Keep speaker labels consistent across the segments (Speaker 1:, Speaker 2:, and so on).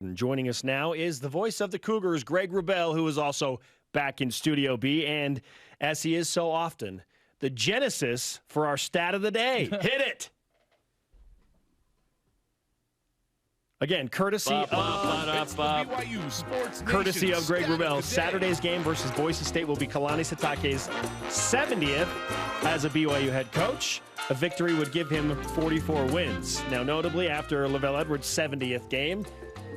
Speaker 1: And joining us now is the voice of the Cougars, Greg Wrubell, who is also back in Studio B, and as he is so often, the genesis for our stat of the day. Hit it! Again, courtesy of Greg Wrubell. Saturday's game versus Boise State will be Kalani Sitake's 70th as a BYU head coach. A victory would give him 44 wins. Now, notably, after Lavell Edwards' 70th game,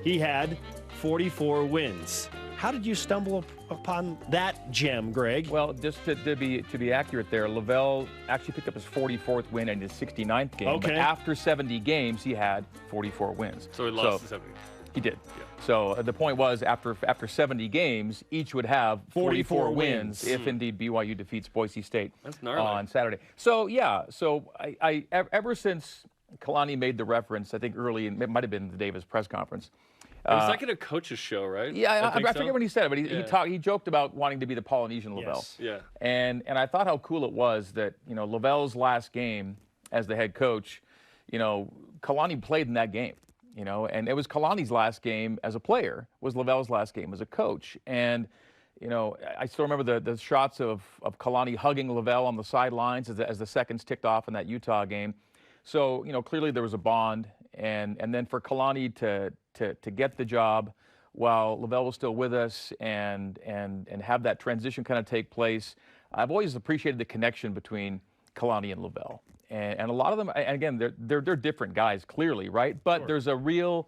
Speaker 1: he had 44 wins. How did you stumble upon that gem, Greg?
Speaker 2: Well, just to be accurate there, Lavell actually picked up his 44th win in his 69th game.
Speaker 1: Okay.
Speaker 2: But after 70 games, he had 44 wins.
Speaker 3: So he lost the 70.
Speaker 2: He did.
Speaker 3: Yeah.
Speaker 2: So the point was, after 70 games, each would have 44 wins if indeed BYU defeats Boise State on Saturday. So yeah, so I ever since Kalani made the reference, I think early, it might have been the day of his press conference.
Speaker 3: It was like in a coach's show, right?
Speaker 2: Yeah, I forget when he said it, but he joked about wanting to be the Polynesian Lavell.
Speaker 1: Yes.
Speaker 3: Yeah.
Speaker 2: And I thought how cool it was that, you know, Lavell's last game as the head coach, you know, Kalani played in that game, you know, and it was Kalani's last game as a player, was Lavell's last game as a coach. And, you know, I still remember the shots of Kalani hugging Lavell on the sidelines as the seconds ticked off in that Utah game. So, you know, clearly there was a bond. And then for Kalani to get the job while Lavell was still with us and have that transition kind of take place, I've always appreciated the connection between Kalani and Lavell. And a lot of them, and again, they're different guys, clearly, right? But sure, there's a real,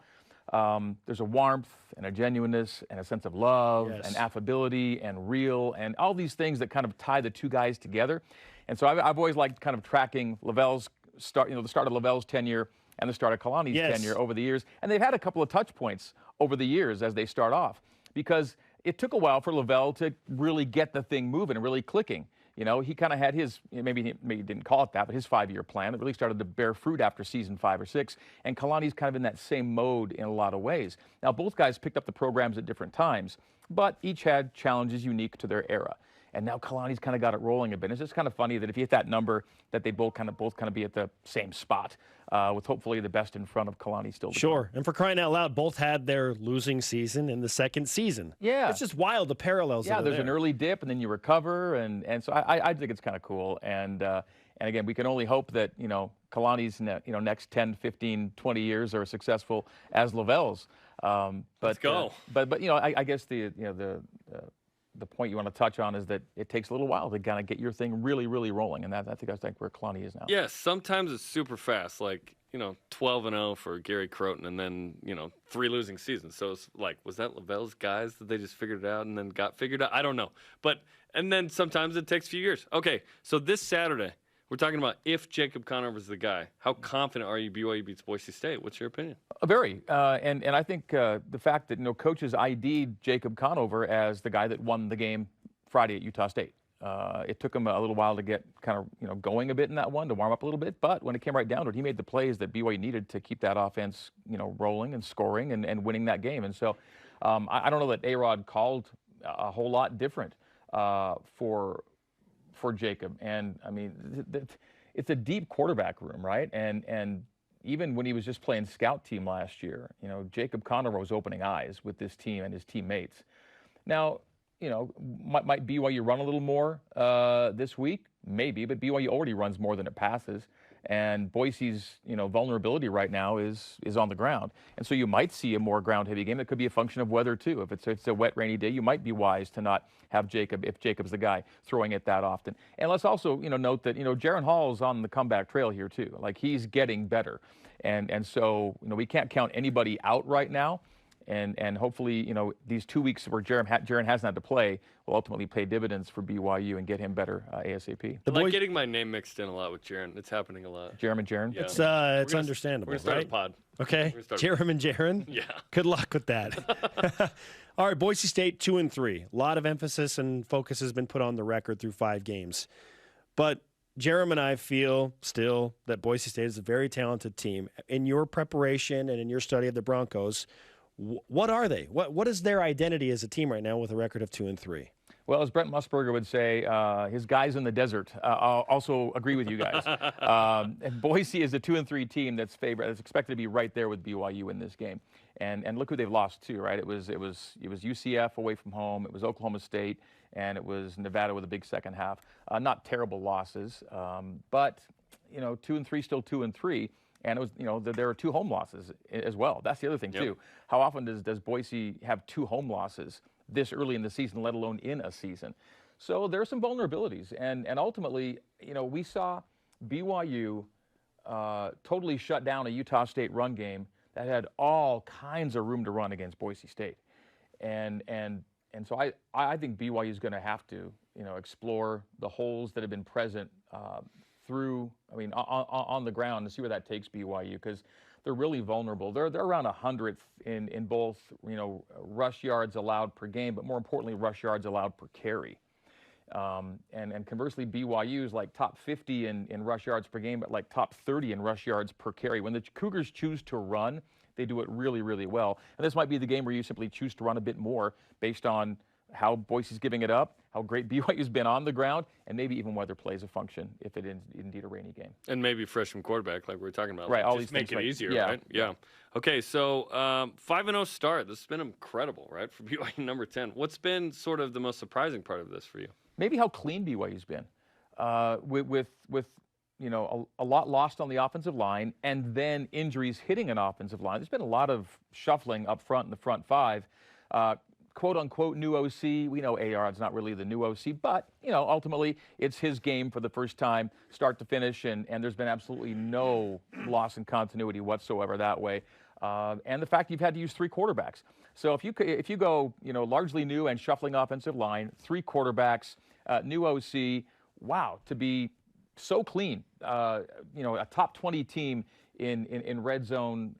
Speaker 2: there's a warmth and a genuineness and a sense of love and affability and real and all these things that kind of tie the two guys together. And so I've always liked kind of tracking Lavell's start, you know, the start of Lavell's tenure and the start of Kalani's tenure over the years. And they've had a couple of touch points over the years as they start off, because it took a while for Lavell to really get the thing moving and really clicking. You know, he kind of had his, maybe he didn't call it that, but his 5-year plan that really started to bear fruit after season 5 or 6. And Kalani's kind of in that same mode in a lot of ways. Now, both guys picked up the programs at different times, but each had challenges unique to their era. And now Kalani's kind of got it rolling a bit. It's just kind of funny that if you hit that number, that they both kind of be at the same spot, with hopefully the best in front of Kalani still.
Speaker 1: Sure. And for crying out loud, both had their losing season in the second season.
Speaker 2: Yeah.
Speaker 1: It's just wild, the parallels.
Speaker 2: Yeah, there's an early dip, and then you recover, and so I think it's kind of cool. And again, we can only hope that, you know, Kalani's next 10, 15, 20 years are successful as Lavell's.
Speaker 3: Let's go.
Speaker 2: But you know, I guess the point you want to touch on is that it takes a little while to kind of get your thing really, really rolling, and I think that's where Kalani is now.
Speaker 3: Yes, sometimes it's super fast, like, you know, 12-0 for Gary Croton, and then, you know, 3 losing seasons. So it's like, was that Lavell's guys that they just figured it out and then got figured out? I don't know. And then sometimes it takes a few years. Okay, so this Saturday, we're talking about if Jacob Conover's the guy. How confident are you BYU beats Boise State? What's your opinion?
Speaker 2: Very. And I think the fact that, you know, coaches ID'd Jacob Conover as the guy that won the game Friday at Utah State. It took him a little while to get kind of, you know, going a bit in that one, to warm up a little bit. But when it came right down to it, he made the plays that BYU needed to keep that offense, you know, rolling and scoring and winning that game. And so I don't know that A-Rod called a whole lot different for Jacob. And I mean, it's a deep quarterback room, right? And even when he was just playing scout team last year, you know, Jacob Conover was opening eyes with this team and his teammates. Now, you know, might BYU run a little more this week? Maybe, but BYU already runs more than it passes. And Boise's, you know, vulnerability right now is on the ground. And so you might see a more ground-heavy game. It could be a function of weather, too. If it's a wet, rainy day, you might be wise to not have Jacob, if Jacob's the guy, throwing it that often. And let's also, you know, note that, you know, Jaron Hall's on the comeback trail here, too. Like, he's getting better. And so, you know, we can't count anybody out right now. And hopefully, you know, these 2 weeks where Jaron hasn't had to play will ultimately pay dividends for BYU and get him better ASAP.
Speaker 3: I like getting my name mixed in a lot with Jaron. It's happening a lot.
Speaker 2: Jaron and Jaron?
Speaker 1: Yeah. It's understandable,
Speaker 3: We're going to start
Speaker 1: right?
Speaker 3: a pod.
Speaker 1: Okay. Jaron and Jaron?
Speaker 3: Yeah.
Speaker 1: Good luck with that. All right, Boise State 2-3. A lot of emphasis and focus has been put on the record through 5 games. But Jerem and I feel still that Boise State is a very talented team. In your preparation and in your study of the Broncos, what are they? What is their identity as a team right now with a record of 2-3?
Speaker 2: Well, as Brent Musburger would say, his guys in the desert. I'll also agree with you guys. And Boise is a 2-3 team that's favored. It's expected to be right there with BYU in this game. And look who they've lost to, right? It was UCF away from home. It was Oklahoma State, and it was Nevada with a big second half. Not terrible losses, but 2-3 still 2-3. And it was, there are 2 home losses as well. That's the other thing too. How often does Boise have 2 home losses this early in the season, let alone in a season? So there are some vulnerabilities, and ultimately, we saw BYU totally shut down a Utah State run game that had all kinds of room to run against Boise State, and so I think BYU is going to have to explore the holes that have been present on the ground, to see where that takes BYU, because they're really vulnerable. They're around 100th in both rush yards allowed per game, but more importantly, rush yards allowed per carry. And conversely, BYU is like top 50 in rush yards per game, but like top 30 in rush yards per carry. When the Cougars choose to run, they do it really, really well. And this might be the game where you simply choose to run a bit more based on how Boise's giving it up, how great BYU's been on the ground, and maybe even weather plays a function if it is indeed a rainy game.
Speaker 3: And maybe freshman quarterback, like we were talking about.
Speaker 2: Right, all
Speaker 3: just
Speaker 2: these
Speaker 3: make
Speaker 2: things,
Speaker 3: it easier,
Speaker 2: yeah.
Speaker 3: right? Yeah. Okay, so 5-0 start. This has been incredible, right, for BYU number 10. What's been sort of the most surprising part of this for you?
Speaker 2: Maybe how clean BYU's been, with a lot lost on the offensive line, and then injuries hitting an offensive line. There's been a lot of shuffling up front in the front 5. Quote-unquote new OC. We know Ayard's not really the new OC, but, ultimately it's his game for the first time, start to finish, and there's been absolutely no loss in continuity whatsoever that way. And the fact you've had to use 3 quarterbacks. So if you go, largely new and shuffling offensive line, 3 quarterbacks, new OC, wow, to be so clean, a top 20 team in red zone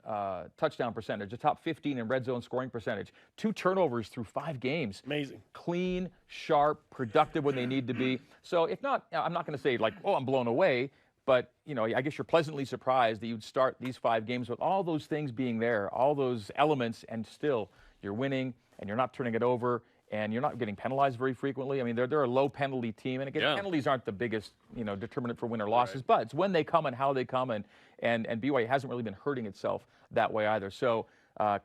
Speaker 2: touchdown percentage, a top 15 in red zone scoring percentage, 2 turnovers through 5 games.
Speaker 1: Amazing.
Speaker 2: Clean, sharp, productive when they need to be. So if not, I'm not going to say like, oh, I'm blown away, but I guess you're pleasantly surprised that you'd start these 5 games with all those things being there, all those elements, and still you're winning and you're not turning it over. And you're not getting penalized very frequently. I mean, they're a low penalty team, and again, penalties aren't the biggest, determinant for win or losses. Right. But it's when they come and how they come, and BYU hasn't really been hurting itself that way either. So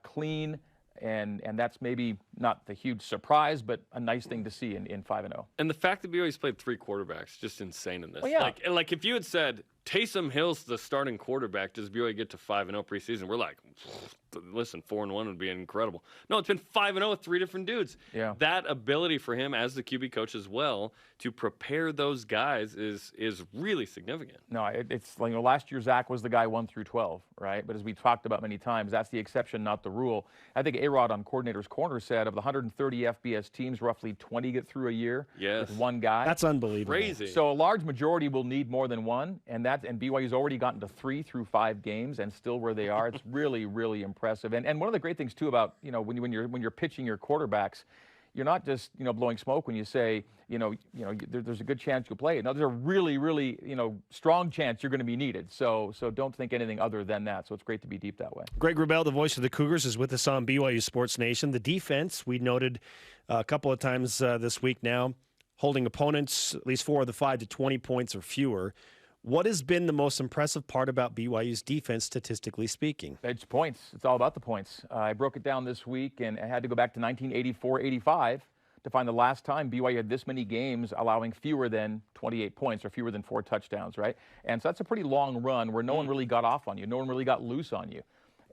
Speaker 2: clean, and that's maybe not the huge surprise, but a nice thing to see in 5-0.
Speaker 3: And the fact that BYU's played 3 quarterbacks, just insane in this.
Speaker 2: Well, yeah.
Speaker 3: Like if you had said Taysom Hill's the starting quarterback, does BYU get to 5-0 preseason? We're like, listen, 4-1 would be incredible. No, it's been 5-0 with 3 different dudes.
Speaker 2: Yeah.
Speaker 3: That ability for him as the QB coach as well to prepare those guys is really significant.
Speaker 2: No, it's like, last year Zach was the guy 1 through 12, right? But as we talked about many times, that's the exception, not the rule. I think A-Rod on Coordinator's Corner said of the 130 FBS teams, roughly 20 get through a year with one guy.
Speaker 1: That's unbelievable.
Speaker 3: Crazy.
Speaker 2: So a large majority will need more than one, and BYU's already gotten to 3 through 5 games and still where they are. It's really, really impressive. And one of the great things too about when you're pitching your quarterbacks, you're not just blowing smoke when you say there's a good chance you'll play. No, there's a really, really strong chance you're going to be needed. So don't think anything other than that. So it's great to be deep that way.
Speaker 1: Greg Wrubell, the voice of the Cougars, is with us on BYU Sports Nation. The defense, we noted a couple of times this week now, holding opponents at least 4 of the 5 to 20 points or fewer. What has been the most impressive part about BYU's defense, statistically speaking?
Speaker 2: It's points. It's all about the points. I broke it down this week, and I had to go back to 1984-85 to find the last time BYU had this many games allowing fewer than 28 points or fewer than 4 touchdowns, right? And so that's a pretty long run where no one really got off on you. No one really got loose on you.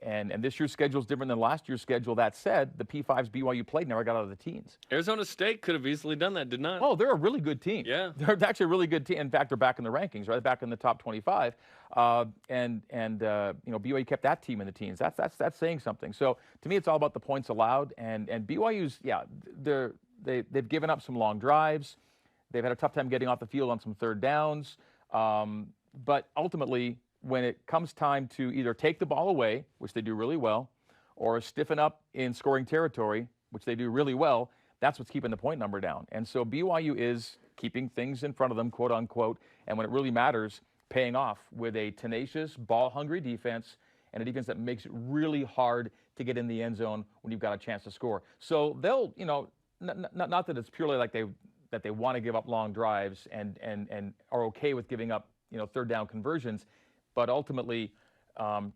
Speaker 2: And this year's schedule is different than last year's schedule. That said, the P5s BYU played never got out of the teens.
Speaker 3: Arizona State could have easily done that, did not.
Speaker 2: Oh, they're a really good team.
Speaker 3: Yeah.
Speaker 2: They're actually a really good team. In fact, they're back in the rankings, right? Back in the top 25. BYU kept that team in the teens. That's saying something. So to me, it's all about the points allowed. And BYU's, they've given up some long drives. They've had a tough time getting off the field on some third downs. But ultimately, when it comes time to either take the ball away, which they do really well, or stiffen up in scoring territory, which they do really well, that's what's keeping the point number down. And so BYU is keeping things in front of them, quote unquote, and when it really matters, paying off with a tenacious, ball-hungry defense, and a defense that makes it really hard to get in the end zone when you've got a chance to score. So they'll, not that it's purely like they want to give up long drives and are okay with giving up, third down conversions, but ultimately,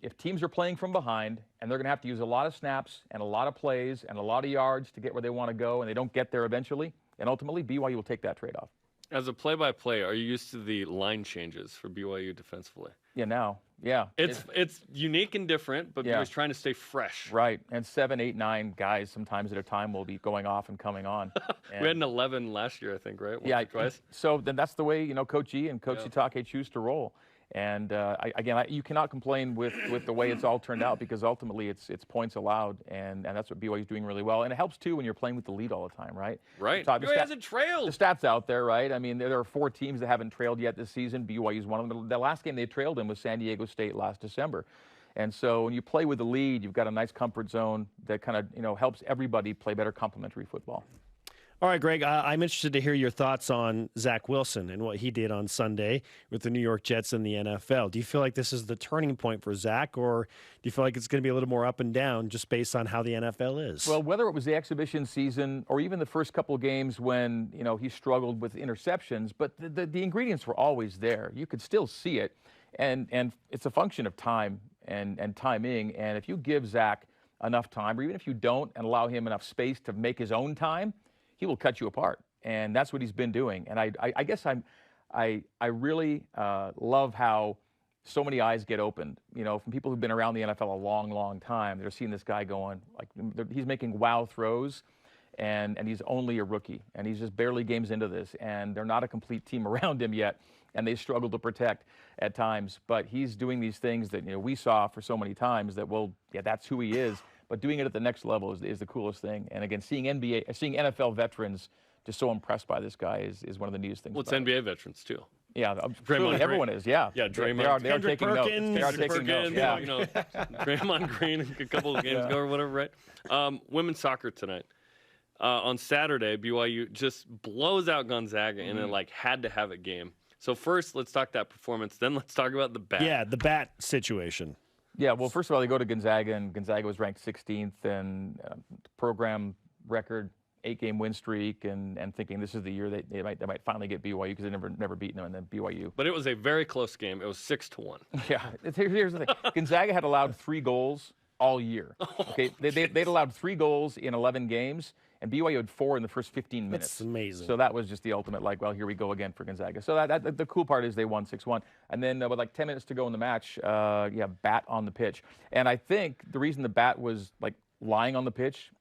Speaker 2: if teams are playing from behind and they're going to have to use a lot of snaps and a lot of plays and a lot of yards to get where they want to go, and they don't get there eventually, and ultimately BYU will take that trade-off.
Speaker 3: As a play-by-play, are you used to the line changes for BYU defensively?
Speaker 2: Yeah, now. Yeah.
Speaker 3: It's unique and different, but BYU's trying to stay fresh.
Speaker 2: Right. And 7, 8, 9 guys sometimes at a time will be going off and coming on. And
Speaker 3: we had an 11 last year, I think, right? Once or twice.
Speaker 2: So then that's the way, Coach E and Coach Sitake choose to roll. And you cannot complain with the way it's all turned out, because ultimately it's points allowed, and that's what BYU is doing really well. And it helps too when you're playing with the lead all the time, right?
Speaker 3: Right. BYU hasn't trailed.
Speaker 2: The stats out there, right? I mean, there are 4 teams that haven't trailed yet this season. BYU is one of them. The last game they trailed in was San Diego State last December. And so when you play with the lead, you've got a nice comfort zone that kind of helps everybody play better complementary football.
Speaker 1: All right, Greg, I'm interested to hear your thoughts on Zach Wilson and what he did on Sunday with the New York Jets in the NFL. Do you feel like this is the turning point for Zach, or do you feel like it's going to be a little more up and down just based on how the NFL is?
Speaker 2: Well, whether it was the exhibition season or even the first couple of games when, he struggled with interceptions, but the ingredients were always there. You could still see it, and it's a function of time and timing. And if you give Zach enough time, or even if you don't and allow him enough space to make his own time, he will cut you apart, and that's what he's been doing. And I guess I really love how so many eyes get opened, from people who've been around the NFL a long, long time. They're seeing this guy going, he's making wow throws, and he's only a rookie, and he's just barely games into this, and they're not a complete team around him yet, and they struggle to protect at times. But he's doing these things that we saw for so many times that, that's who he is. But doing it at the next level is the coolest thing. And again, seeing NFL veterans just so impressed by this guy is one of the neatest things.
Speaker 3: Well, it's NBA veterans too.
Speaker 2: Yeah, clearly everyone is. Yeah,
Speaker 3: Draymond.
Speaker 2: They are taking notes. They are taking notes. Yeah,
Speaker 3: Draymond Green a couple of games ago or whatever, right? Women's soccer tonight. On Saturday, BYU just blows out Gonzaga in a had to have it game. So first, let's talk that performance. Then let's talk about the bat.
Speaker 1: Yeah, the bat situation.
Speaker 2: Yeah, well, first of all, they go to Gonzaga, and Gonzaga was ranked 16th, and program record 8-game win streak, and thinking this is the year they might finally get BYU, because they've never beaten them, and then BYU.
Speaker 3: But it was a very close game. It was 6-1.
Speaker 2: Yeah, here's the thing. Gonzaga had allowed 3 goals all year. Okay, they'd allowed 3 goals in 11 games, and BYU had 4 in the first 15 minutes.
Speaker 1: That's amazing.
Speaker 2: So that was just the ultimate, here we go again for Gonzaga. So the cool part is they won 6-1. And then with 10 minutes to go in the match, bat on the pitch. And I think the reason the bat was lying on the pitch,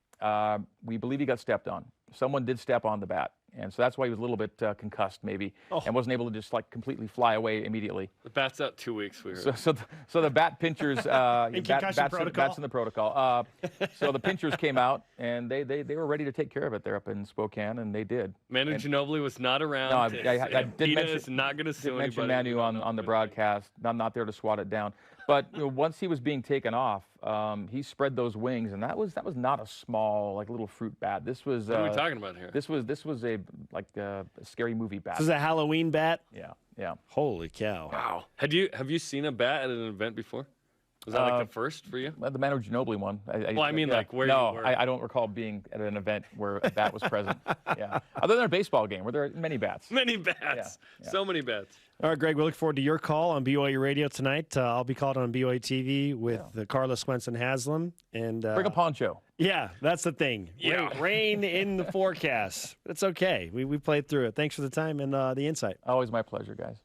Speaker 2: we believe he got stepped on. Someone did step on the bat. And so that's why he was a little bit concussed, maybe, and wasn't able to just completely fly away immediately.
Speaker 3: The bat's out 2 weeks. We heard.
Speaker 2: So the bat pinchers, bats in the protocol. So the pinchers came out, and they were ready to take care of it there up in Spokane, and they did.
Speaker 3: Manu Ginobili was not around.
Speaker 2: No, I did mention,
Speaker 3: is not going to sue anybody.
Speaker 2: Mention Manu on the broadcast. I'm not there to swat it down. But once he was being taken off, he spread those wings, and that was not a small little fruit bat. This was.
Speaker 3: What are we talking about here?
Speaker 2: This was a scary movie bat.
Speaker 1: This is a Halloween bat.
Speaker 2: Yeah.
Speaker 1: Holy cow!
Speaker 3: Wow. Have you seen a bat at an event before? Was that the first for you?
Speaker 2: The Manu Ginobili one.
Speaker 3: Where you were.
Speaker 2: No, I don't recall being at an event where a bat was present. Yeah. Other than a baseball game where there are many bats.
Speaker 3: Many bats. Yeah. So many bats.
Speaker 1: All right, Greg, we look forward to your call on BYU Radio tonight. I'll be called on BYU TV with Carla Swenson Haslam. And
Speaker 2: bring a poncho.
Speaker 1: Yeah, that's the thing.
Speaker 3: Yeah.
Speaker 1: Rain in the forecast. It's okay. We played through it. Thanks for the time and the insight.
Speaker 2: Always my pleasure, guys.